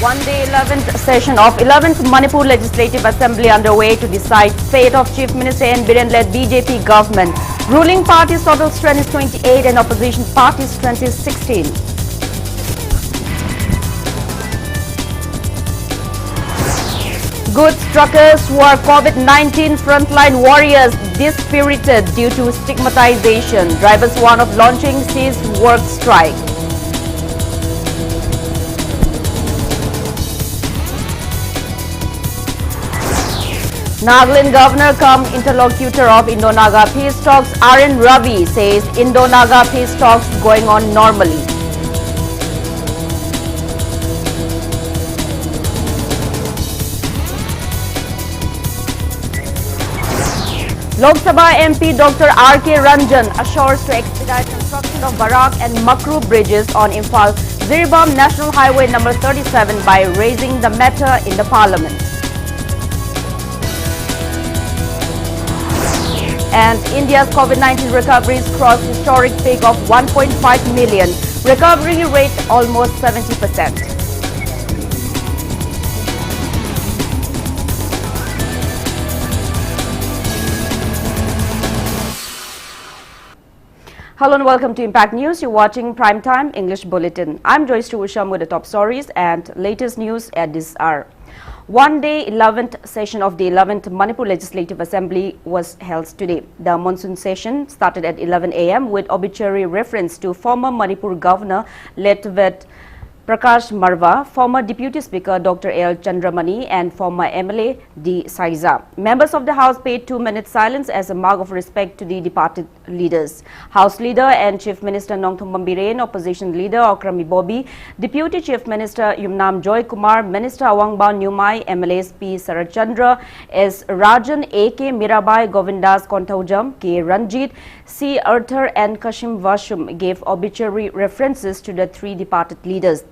One-day 11th session of 11th Manipur Legislative Assembly underway to decide fate of Chief Minister N. Biren-led BJP government. Ruling party's total strength is 28 and opposition party's strength is 16. Goods truckers who are COVID-19 frontline warriors dispirited due to stigmatization. Drivers warn of launching cease work strike. Nagaland Governor cum interlocutor of Indo-Naga peace talks R.N. Ravi says Indo-Naga peace talks going on normally. Lok Sabha MP Dr. R.K. Ranjan assures to expedite construction of Barak and Makru bridges on Imphal-Zirebam National Highway number 37 by raising the matter in the Parliament. And India's COVID-19 recoveries crossed historic peak of 1.5 million. Recovery rate almost 70%. Hello and welcome to Impact News. You're watching Primetime English Bulletin. I'm Joyshree Usham with the top stories and latest news at this hour. One-day 11th session of the 11th Manipur Legislative Assembly was held today. The monsoon session started at 11 a.m. with obituary reference to former Manipur Governor Letvet Prakash Marva, former Deputy Speaker Dr. L. Chandramani and former MLA D. Saiza. Members of the House paid 2 minutes silence as a mark of respect to the departed leaders. House Leader and Chief Minister Nongthong Biren, Opposition Leader Okrami Bobby, Deputy Chief Minister Yumnam Joy Kumar, Minister Awangbao Nyumai, MLAs P. Sarachandra, S. Rajan, A.K. Mirabai, Govindas Kontaujam, K. Ranjit, C. Arthur and Kashim Vashum gave obituary references to the three departed leaders.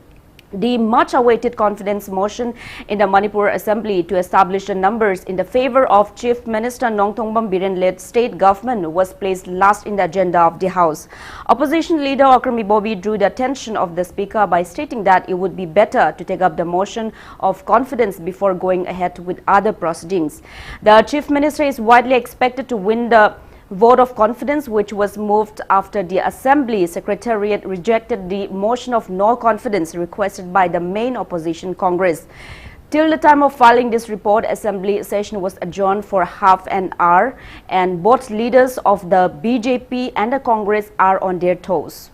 The much-awaited confidence motion in the Manipur Assembly to establish the numbers in the favor of Chief Minister Nongthong Biren-led state government was placed last in the agenda of the House. Opposition Leader Okrami Bobby drew the attention of the Speaker by stating that it would be better to take up the motion of confidence before going ahead with other proceedings. The Chief Minister is widely expected to win the vote of confidence, which was moved after the Assembly Secretariat rejected the motion of no confidence requested by the main opposition Congress. Till the time of filing this report, Assembly session was adjourned for half an hour and both leaders of the BJP and the Congress are on their toes.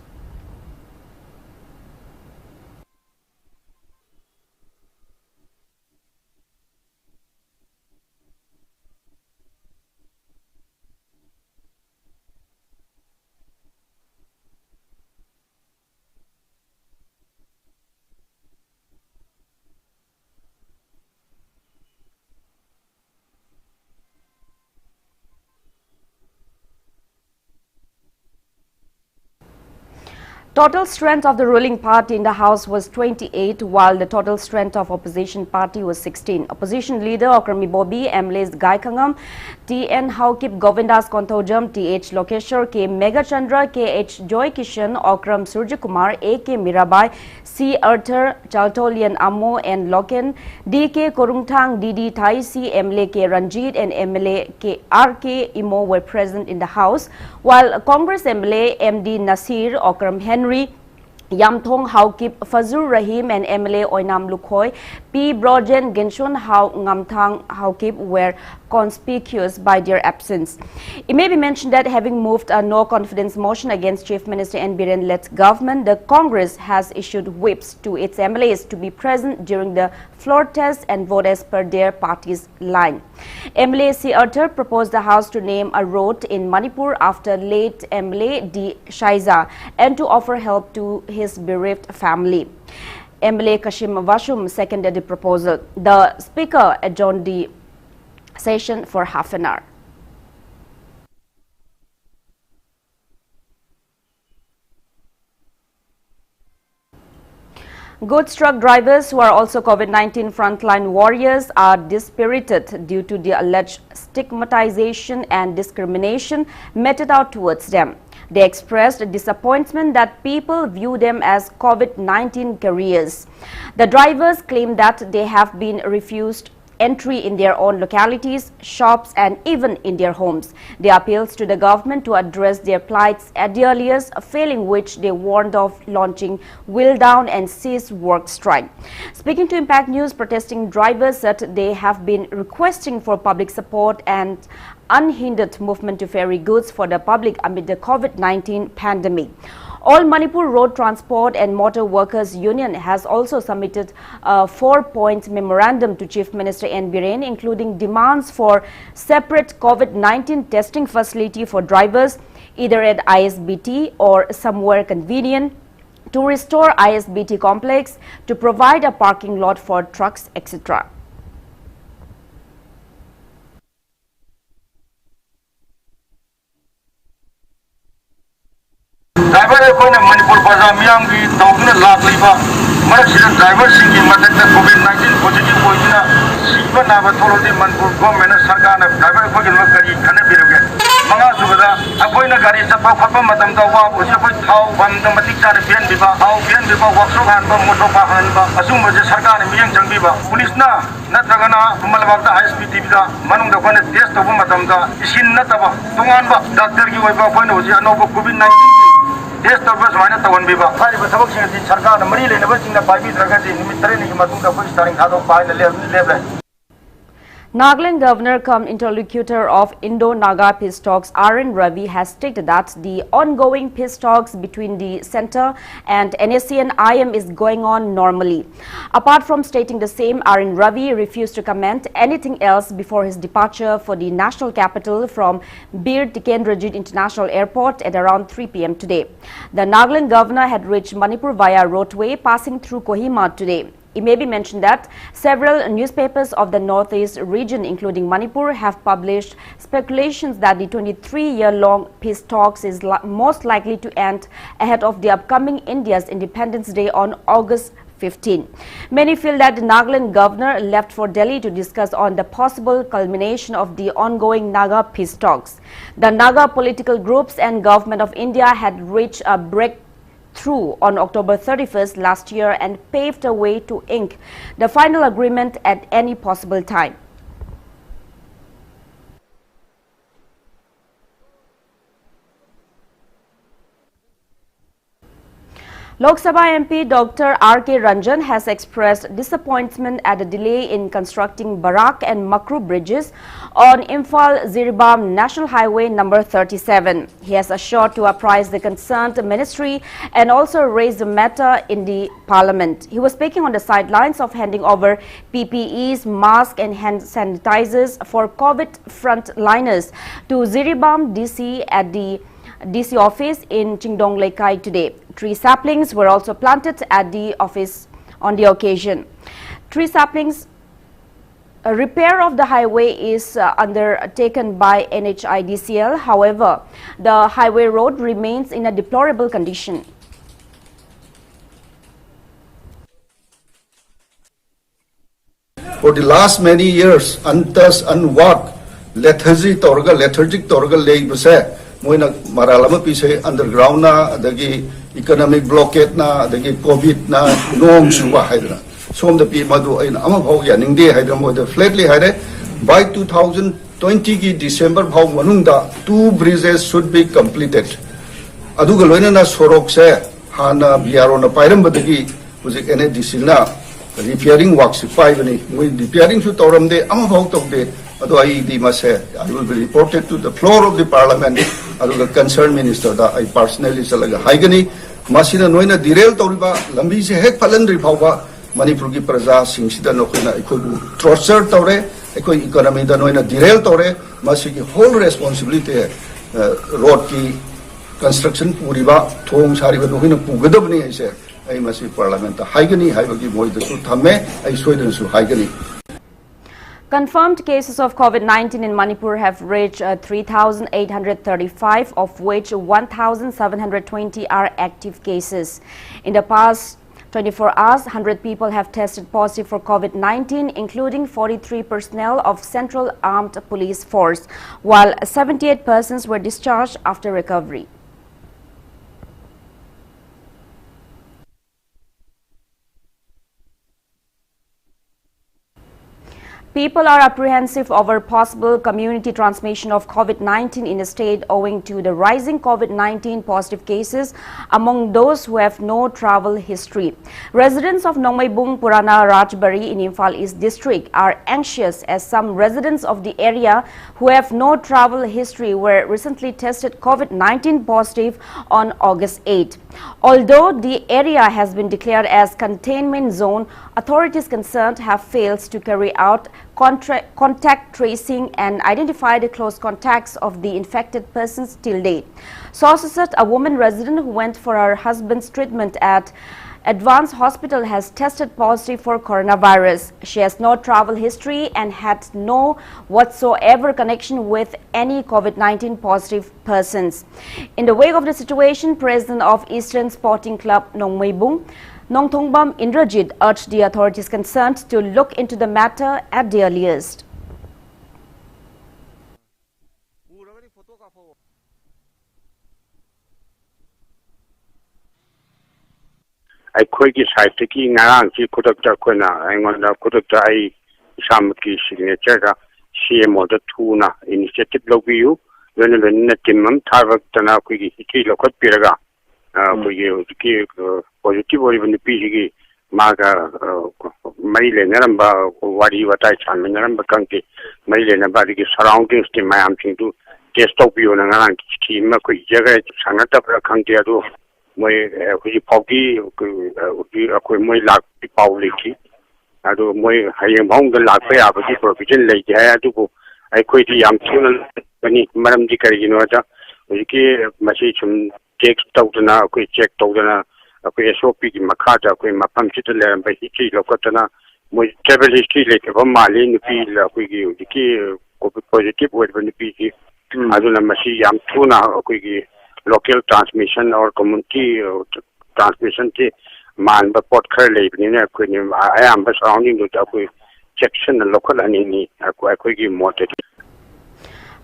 Total strength of the ruling party in the House was 28, while the total strength of opposition party was 16. Opposition leader Okrami Bobby, MLAs Gai Khangam, T.N. Haukip, Govindas Kontaujam, T.H. Lokeshwar, K. Megachandra, K.H. Joy Kishan, Okram Surjakumar, A.K. Mirabai, C. Arthur, Chaltolian Ammo and Loken, D.K. Korungthang, D.D. Thaisi, MLA K. Ranjit and MLA K. R.K. Imo were present in the House, while Congress MLA M.D. Nasir, Okram Henry, Yamthong Haukip, Fazur Rahim and MLA Oinam Lukhoi, P. Brojen Genshon Hau Ngamthang Haukip were conspicuous by their absence. It may be mentioned that having moved a no-confidence motion against Chief Minister N. Biren-led government, the Congress has issued whips to its MLAs to be present during the floor test and vote as per their party's line. MLA C. Arthur proposed the House to name a road in Manipur after late MLA D. Shaiza and to offer help to his bereaved family. MLA Kashim Vashum seconded the proposal. The Speaker adjourned the session for half an hour. Goods truck drivers, who are also COVID-19 frontline warriors, are dispirited due to the alleged stigmatization and discrimination meted out towards them. They expressed disappointment that people view them as COVID-19 carriers. The drivers claim that they have been refused entry in their own localities, shops and even in their homes. They appealed to the government to address their plights at the earliest, failing which they warned of launching wheel down and cease work strike. Speaking to Impact News, protesting drivers said they have been requesting for public support and unhindered movement to ferry goods for the public amid the COVID-19 pandemic. All Manipur Road Transport and Motor Workers Union has also submitted a 4-point memorandum to Chief Minister N. Biren, including demands for separate COVID-19 testing facility for drivers, either at ISBT or somewhere convenient, to restore ISBT complex, to provide a parking lot for trucks, etc. Driver ko na Manipur Baza miyang gi tawna lagliba marak sila driver singi matakta COVID-19 positive ko ina siba na ba tholodi Manipur government sarkar na driver ko gi makari khana biruge manga subada akoi na gari chapa khapa matam da wa bo koi thau bam da matik cha ne bian biba au bian biba workshop han ba moto pa han ba asum ba sarkar ne miyang jangbi ba police na natragana malbak da ISPT da manung da ko ne test to matam da isin na taba tungan ba doctor gi wai ba ko ne hoji anobo COVID-19 देश तौर पर समाने तवन भी बात सारी बसवक सिंह सरकार ने मरी लेने बस सिंह ने पाइपी तरह से निमित्तरे नहीं कि मतुंगा कोई स्टारिंग खादो पाए ने ले Nagaland Governor cum interlocutor of Indo-Naga peace talks R.N. Ravi has stated that the ongoing peace talks between the centre and NSC and IM is going on normally. Apart from stating the same, R.N. Ravi refused to comment anything else before his departure for the national capital from Bir Tikendrajit International Airport at around 3 p.m. today. The Nagaland governor had reached Manipur via roadway passing through Kohima today. It may be mentioned that several newspapers of the northeast region, including Manipur, have published speculations that the 23-year-long peace talks is most likely to end ahead of the upcoming India's Independence Day on August 15. Many feel that the Nagaland governor left for Delhi to discuss on the possible culmination of the ongoing Naga peace talks. The Naga political groups and government of India had reached a breakthrough on October 31st last year and paved a way to ink the final agreement at any possible time. Lok Sabha MP Dr. R.K. Ranjan has expressed disappointment at the delay in constructing Barak and Makru bridges on Imphal-Ziribam National Highway number 37. He has assured to apprise the concerned ministry and also raised the matter in the parliament. He was speaking on the sidelines of handing over PPEs, masks and hand sanitizers for COVID frontliners to Ziribam DC at the DC office in Chingdong Lekai today. Tree saplings were also planted at the office on the occasion. Tree saplings repair of the highway is undertaken by NHIDCL. However, the highway road remains in a deplorable condition. For the last many years, unthus unwork, lethargic torga leibuse, moina maralama pise underground na, adagi economic blockade na, adagi COVID na, noong suwa hydra. So the people do in Amabho Yanindi Hydra the flatly had by 2020 December how Manunda 2 bridges should be completed. Adugalona Sorok se Hana Biarona Pyram Badagi was a Disilna repairing works 5 with repairing to Toram de Amabho of the Adoi di Mase. I will be reported to the floor of the parliament as the concerned minister that I personally Salaga Haigani Masina Noina derail Toriba Lambi se Hek Palandri Pava. Manipur ki praja singshida nokhina ikoi torture tore ikoi economy da noina derail tore masi ki whole responsibility road ki construction puriba thong sari ba nokhina pugadabni aise ai masi parliament ta haigani haibagi moi da su thamme ai soidan su haigani. Confirmed cases of COVID-19 in Manipur have reached 3,835, of which 1,720 are active cases. In the past 24 hours, 100 people have tested positive for COVID-19, including 43 personnel of Central Armed Police Force, while 78 persons were discharged after recovery. People are apprehensive over possible community transmission of COVID-19 in the state owing to the rising COVID-19 positive cases among those who have no travel history. Residents of Nongmaibung Purana Rajbari in Imphal East District are anxious as some residents of the area who have no travel history were recently tested COVID-19 positive on August 8. Although the area has been declared as containment zone, authorities concerned have failed to carry out contact tracing and identify the close contacts of the infected persons till date. Sources said a woman resident who went for her husband's treatment at Advanced Hospital has tested positive for coronavirus. She has no travel history and had no whatsoever connection with any COVID-19 positive persons. In the wake of the situation, President of Eastern Sporting Club Nongmaibung, Nongthongbam Indrajit, urged the authorities concerned to look into the matter at the earliest. ꯑꯩꯈꯣꯏꯒꯤ ꯁꯥꯏꯠꯇꯒꯤ ꯉꯔꯥꯡꯁꯤ ꯈꯨꯗꯛꯇ ꯑꯩꯈꯣꯏꯅ ꯑꯩꯉꯣꯟꯗ ꯈꯨꯗꯛꯇ ꯑꯩ ꯏꯁꯥꯃꯛꯀꯤ ꯁꯤꯒꯅꯦꯆꯔꯗ CMOꯗ ꯊꯨꯅ initiative ꯂꯧꯕꯤꯌꯨ ꯂꯣꯏꯅ team ꯑꯃ ꯊꯥꯔꯛꯇꯅ ꯑꯩꯈꯣꯏꯒꯤ ꯍꯤꯁꯇ꯭ꯔꯤ ꯂꯧꯈꯠꯄꯤꯔꯒ ꯑꯩꯈꯣꯏꯒꯤ ꯍꯧꯖꯤꯛꯀꯤ ꯄꯣꯖꯤꯇꯤꯚ ꯑꯣꯏꯔꯤꯕ ꯅꯨꯄꯤꯁꯤꯒꯤ ꯃꯥꯒ ꯃꯔꯤ ꯂꯩꯅꯔꯝꯕ ꯋꯥꯔꯤ ꯋꯥꯇꯥꯏ ꯁꯥꯟꯅꯃꯤꯟꯅꯔꯝꯕ ꯈꯪꯗꯦ ꯃꯔꯤ ꯂꯩꯅꯕ ꯑꯗꯒꯤ ꯁꯔꯥꯎꯟꯗꯤꯡꯁꯀꯤ ꯃꯌꯥꯝꯁꯤꯡꯗꯨ ꯇꯦꯁ ꯇꯧꯕꯤꯌꯣꯅ ꯉꯔꯥꯡ ꯆꯤꯊꯤ ꯑꯃ ꯑꯩꯈꯣꯏ ꯏꯖꯈ꯭ꯔꯦ ꯁꯪꯅꯗꯕ꯭ꯔꯥ ꯈꯪꯗꯦ ꯑꯗꯣ moi hujik phaugi akoi moi lakpi pau leiki ado moi hayeng bong da lakpa ya ba gi provision lei ja adu ko ai khoi di yam thuna bani maram di kari no da hujiki masi chum check tawdana akoi check tawdana akoi SOP gi makha da akoi mapam chit le ba hichi lokatana moi travel history le ke ba mali nupi la akoi gi hujiki covid positive wa ba nupi gi adu na masi yam thuna akoi gi local transmission or community transmission te man ba pot khar leibni na ko ni ayam ba surrounding do ko section local ani ni ko gi mote.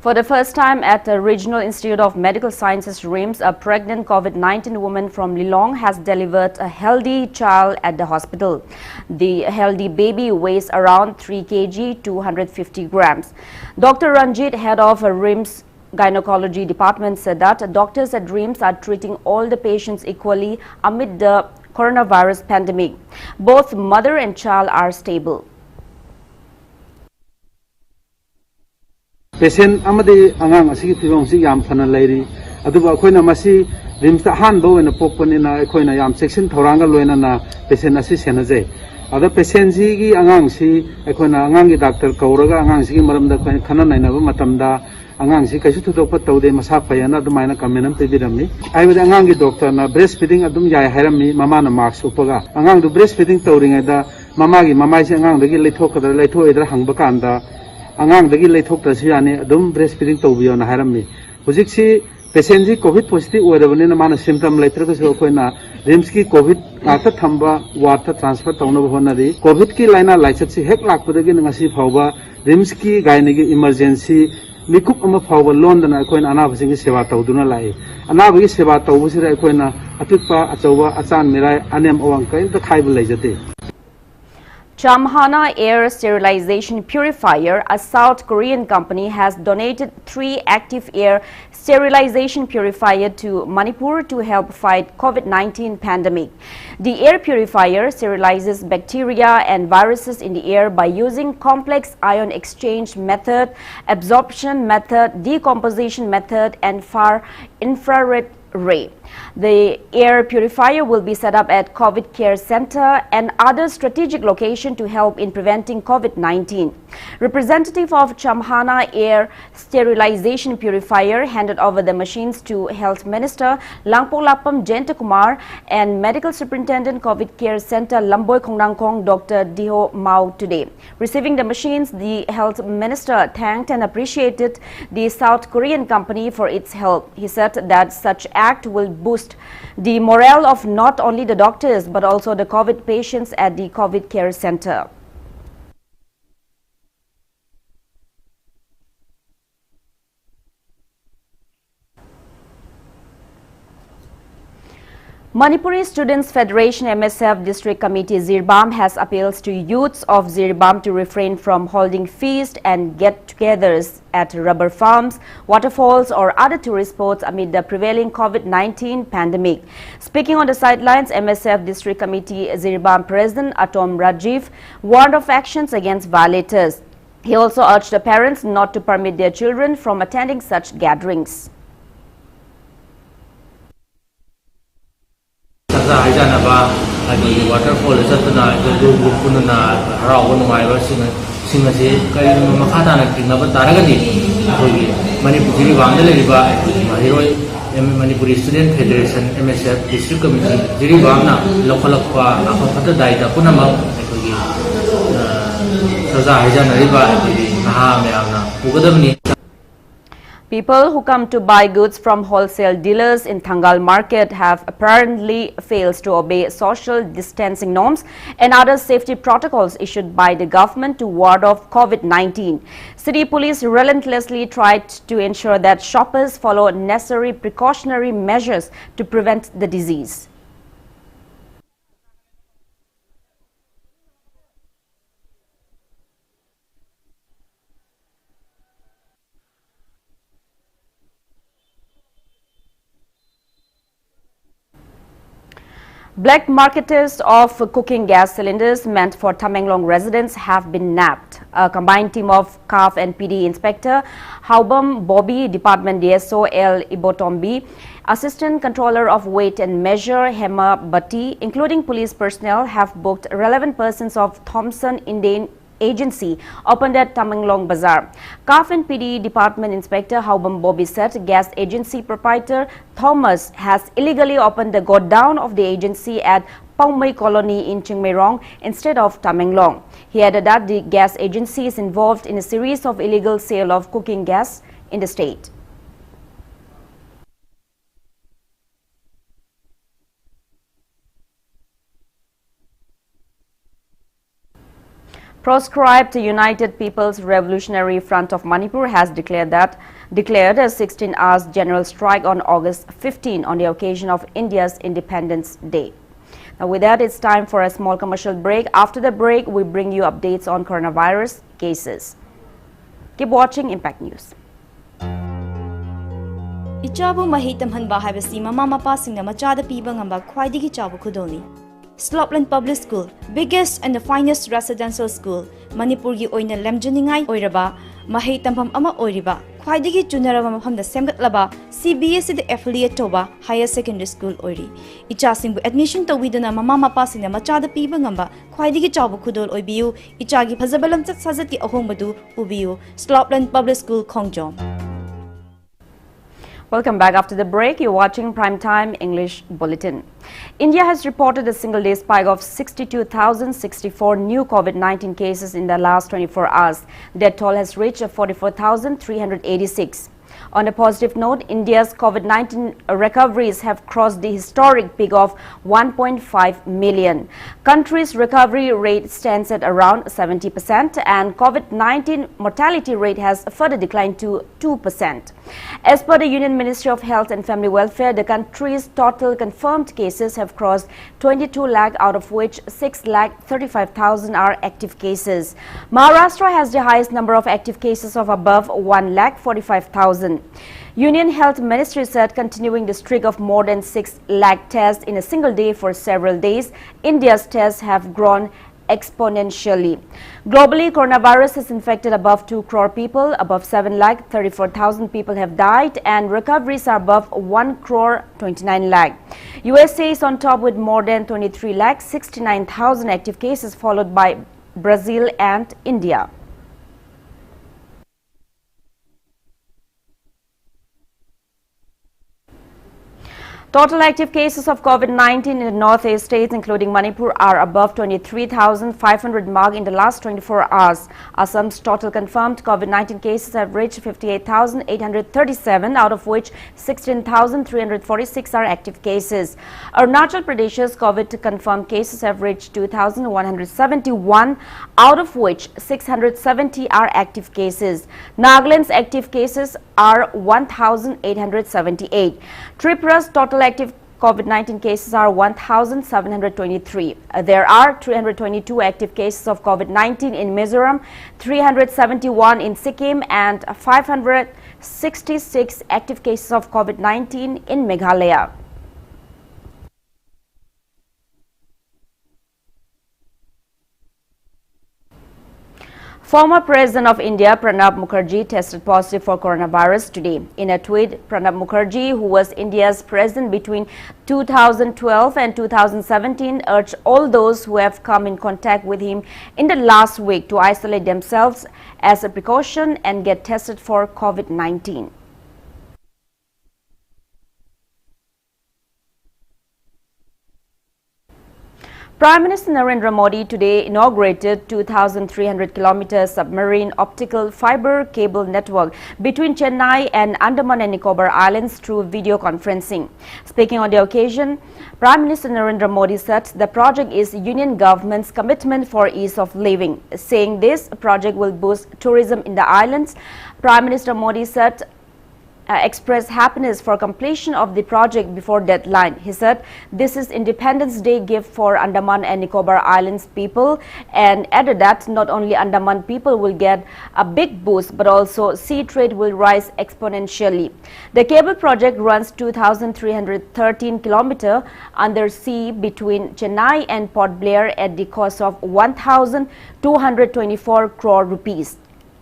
For the first time at the Regional Institute of Medical Sciences RIMS, a pregnant COVID-19 woman from Lilong has delivered a healthy child at the hospital. The healthy baby weighs around 3 kg, 250 grams. Dr. Ranjit, head of RIMS Gynecology Department, said that doctors at RIMS are treating all the patients equally amid the coronavirus pandemic. Both mother and child are stable. Patient amadi angang asigi fibong si yam phana lairi aduba akoina masi RIMS ta han bo na popani na akoina yam section thoranga loina na patient asi senaje ada patient ji gi angang si akoina angang gi doctor kauraga angang si gi maramda khana naina ba matamda angang si kaisu thudokpa tawde masa phayana adumaina kamenam pibiramni aibada angang gi doctor na breastfeeding adum yai hairami mama na mask upaga angang du breastfeeding tawringa da mama gi mamai si angang dagi leithokadra leithoidra hangba kanda angang dagi leithoktrasi yani adum breastfeeding tawbiyo na hairami hujik si patient ji covid positive oirabani na mana symptom leitraga so koina RIMS ki covid ata thamba ward ta transfer tawna honari covid ki laina laichat si hek lakpadagi ngasi phawba RIMS ki gainagi emergency mikup ama phawba londana koina anabasing ki sewa tawduna lai anabagi sewa tawbusira koina atikpa achawa achan mirai anem awang kai ta khaiba leijate. Chamhana Air Sterilization Purifier, a South Korean company, has donated 3 active air sterilization purifiers to Manipur to help fight COVID-19 pandemic. The air purifier sterilizes bacteria and viruses in the air by using complex ion exchange method, absorption method, decomposition method, and far infrared ray. The air purifier will be set up at COVID Care Center and other strategic locations to help in preventing COVID-19. Representative of Chamhana Air Sterilization Purifier handed over the machines to Health Minister Langpolapam Jentakumar and Medical Superintendent COVID Care Center Lamboy Kongnangkong Dr. Diho Mao today. Receiving the machines, the Health Minister thanked and appreciated the South Korean company for its help. He said that such act will boost the morale of not only the doctors but also the COVID patients at the COVID Care Center. Manipuri Students Federation MSF District Committee Zirbam has appeals to youths of Zirbam to refrain from holding feasts and get-togethers at rubber farms, waterfalls or other tourist spots amid the prevailing COVID-19 pandemic. Speaking on the sidelines, MSF District Committee Zirbam President Atom Rajiv warned of actions against violators. He also urged the parents not to permit their children from attending such gatherings. Waterfall chatna punna haraw nungaiba singasi kai makata na tinaba taragani hogi manipuri bangda leriba mahiroi Manipuri Student Federation MSF District Committee jiri bangna lokhalakpa afata daita punama hogi saza haja nariba naha meamna ugadamni. People who come to buy goods from wholesale dealers in Thangal market have apparently failed to obey social distancing norms and other safety protocols issued by the government to ward off COVID-19. City police relentlessly tried to ensure that shoppers follow necessary precautionary measures to prevent the disease. Black marketers of cooking gas cylinders meant for Tamenglong residents have been nabbed. A combined team of CAF and PD Inspector Haubam Bobby, Department DSO L Ibotombi, Assistant Controller of Weight and Measure Hema Bhatti, including police personnel, have booked relevant persons of Thompson Indian Agency opened at Tamenglong Bazaar. CAF and PD Department Inspector Haubam Bobby said gas agency proprietor Thomas has illegally opened the godown of the agency at Paumai Colony in Chingmairong instead of Tamenglong. He added that the gas agency is involved in a series of illegal sale of cooking gas in the state. Proscribed United People's Revolutionary Front of Manipur has declared a 16 hours general strike on August 15 on the occasion of India's Independence Day. Now with that, it's time for a small commercial break. After the break, we bring you updates on coronavirus cases. Keep watching Impact News. Ichabu mahitam hanba haibasi mama mapa singna machada piba ngamba khwaidigi chabu khudoni. Slopland Public School, biggest and the finest residential school, Manipur gi oina lemjaningai oiraba, mahei tampam ama oiriba, khwaidigi chunaraba mafamda semgatlaba, CBSE the affiliate toba higher secondary school oiri. Ichasingbu admission tawidana mama mapa singna machada piba ngamba, khwaidigi chabu khudol oibiu, ichagi phazabalam chat sajati ahombadu ubiu, Slopland Public School Khongjom. Welcome back. After the break, you're watching Primetime English Bulletin. India has reported a single-day spike of 62,064 new COVID-19 cases in the last 24 hours. Death toll has reached 44,386. On a positive note, India's COVID-19 recoveries have crossed the historic peak of 1.5 million. Country's recovery rate stands at around 70% and COVID-19 mortality rate has further declined to 2%. As per the Union Ministry of Health and Family Welfare, the country's total confirmed cases have crossed 22 lakh, out of which 6 lakh 35,000 are active cases. Maharashtra has the highest number of active cases of above 1 lakh 45,000. Union Health Ministry said continuing the streak of more than 6 lakh tests in a single day for several days, India's tests have grown exponentially. Globally, coronavirus has infected above 2 crore people, above 7 lakh 34,000 people have died, and recoveries are above 1 crore 29 lakh. USA is on top with more than 23 lakh 69,000 active cases, followed by Brazil and India. Total active cases of COVID-19 in the northeast states, including Manipur, are above 23,500 mark in the last 24 hours. Assam's total confirmed COVID-19 cases have reached 58,837, out of which 16,346 are active cases. Arunachal Pradesh's COVID confirmed cases have reached 2,171, out of which 670 are active cases. Nagaland's active cases are 1,878. Tripura's total active COVID-19 cases are 1,723. There are 322 active cases of COVID-19 in Mizoram, 371 in Sikkim, and 566 active cases of COVID-19 in Meghalaya. Former President of India, Pranab Mukherjee, tested positive for coronavirus today. In a tweet, Pranab Mukherjee, who was India's president between 2012 and 2017, urged all those who have come in contact with him in the last week to isolate themselves as a precaution and get tested for COVID-19. Prime Minister Narendra Modi today inaugurated 2,300-kilometer submarine optical fiber cable network between Chennai and Andaman and Nicobar Islands through video conferencing. Speaking on the occasion, Prime Minister Narendra Modi said the project is Union government's commitment for ease of living. Saying this project will boost tourism in the islands, Prime Minister Modi said expressed happiness for completion of the project before deadline. He said this is Independence Day gift for Andaman and Nicobar Islands people, and added that not only Andaman people will get a big boost but also sea trade will rise exponentially. The cable project runs 2,313 kilometers under sea between Chennai and Port Blair at the cost of 1,224 crore rupees.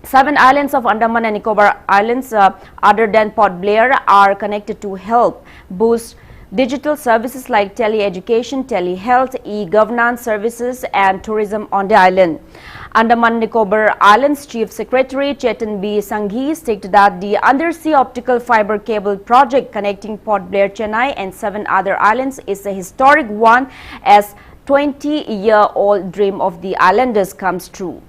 7 islands of Andaman and Nicobar Islands other than Port Blair are connected to help boost digital services like tele-education, tele-health, e-governance services and tourism on the island. Andaman Nicobar Islands Chief Secretary Chetan B. Sanghi stated that the undersea optical fiber cable project connecting Port Blair, Chennai and 7 other islands is a historic one as 20-year-old dream of the islanders comes true.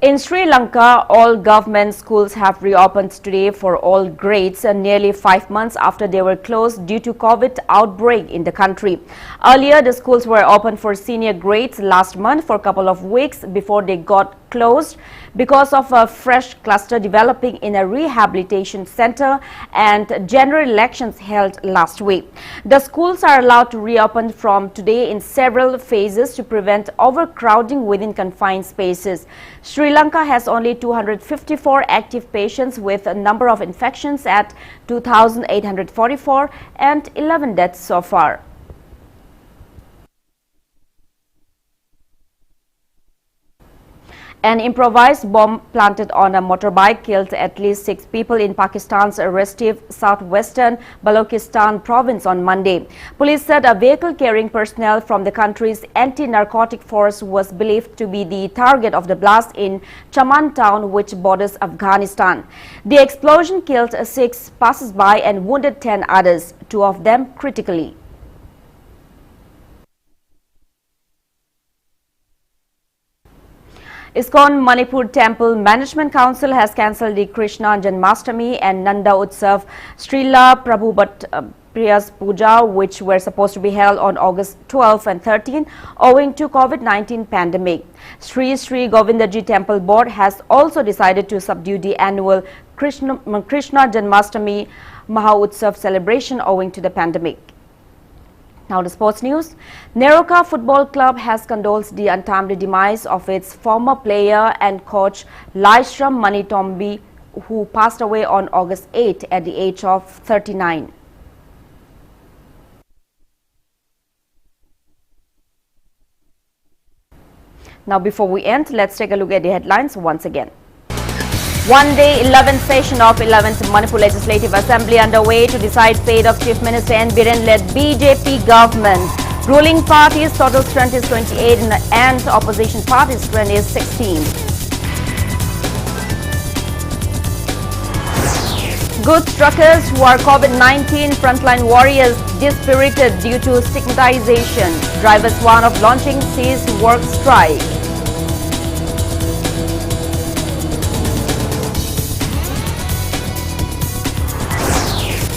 In Sri Lanka, all government schools have reopened today for all grades, nearly 5 months after they were closed due to COVID outbreak in the country. Earlier, the schools were open for senior grades last month for a couple of weeks before they got closed because of a fresh cluster developing in a rehabilitation center and general elections held last week. The schools are allowed to reopen from today in several phases to prevent overcrowding within confined spaces. Sri Lanka has only 254 active patients with a number of infections at 2,844 and 11 deaths so far. An improvised bomb planted on a motorbike killed at least 6 people in Pakistan's restive southwestern Balochistan province on Monday. Police said a vehicle carrying personnel from the country's anti-narcotic force was believed to be the target of the blast in Chaman town, which borders Afghanistan. The explosion killed 6 passers-by and wounded 10 others, 2 of them critically. ISKCON Manipur Temple Management Council has cancelled the Krishna Janmashtami and Nanda Utsav Srila Prabhupat Priya's Puja, which were supposed to be held on August 12 and 13 owing to COVID-19 pandemic. Sri Govindaji Temple Board has also decided to subdue the annual Krishna Janmashtami Mahautsav celebration owing to the pandemic. Now to sports news. Neroka Football Club has condoled the untimely demise of its former player and coach Laishram Manitombi, who passed away on August 8 at the age of 39. Now before we end, let's take a look at the headlines once again. One day 11th session of 11th Manipur Legislative Assembly underway to decide fate of Chief Minister N. Biren-led BJP government. Ruling party's total strength is 28 and opposition party's strength is 16. Goods truckers who are COVID-19 frontline warriors dispirited due to stigmatization. Drivers warn of launching cease work strike.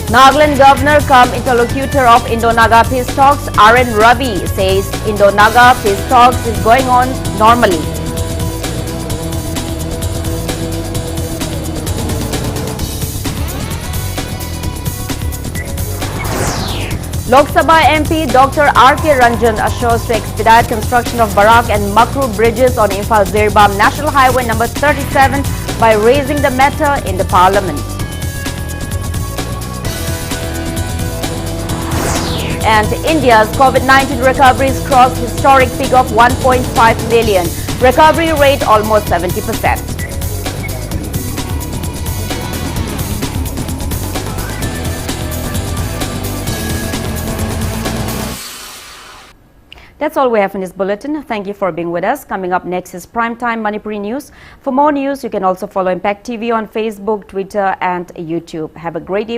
Nagaland Governor cum interlocutor of Indo-Naga peace talks, R.N. Ravi, says Indo-Naga peace talks is going on normally. Lok Sabha MP Dr. R.K. Ranjan assures to expedite construction of Barak and Makru bridges on Imphal-Zirbam National Highway number 37 by raising the matter in the Parliament. And India's COVID-19 recoveries crossed historic peak of 1.5 million. Recovery rate almost 70%. That's all we have in this bulletin. Thank you for being with us. Coming up next is Primetime Manipuri News. For more news, you can also follow Impact TV on Facebook, Twitter and YouTube. Have a great evening.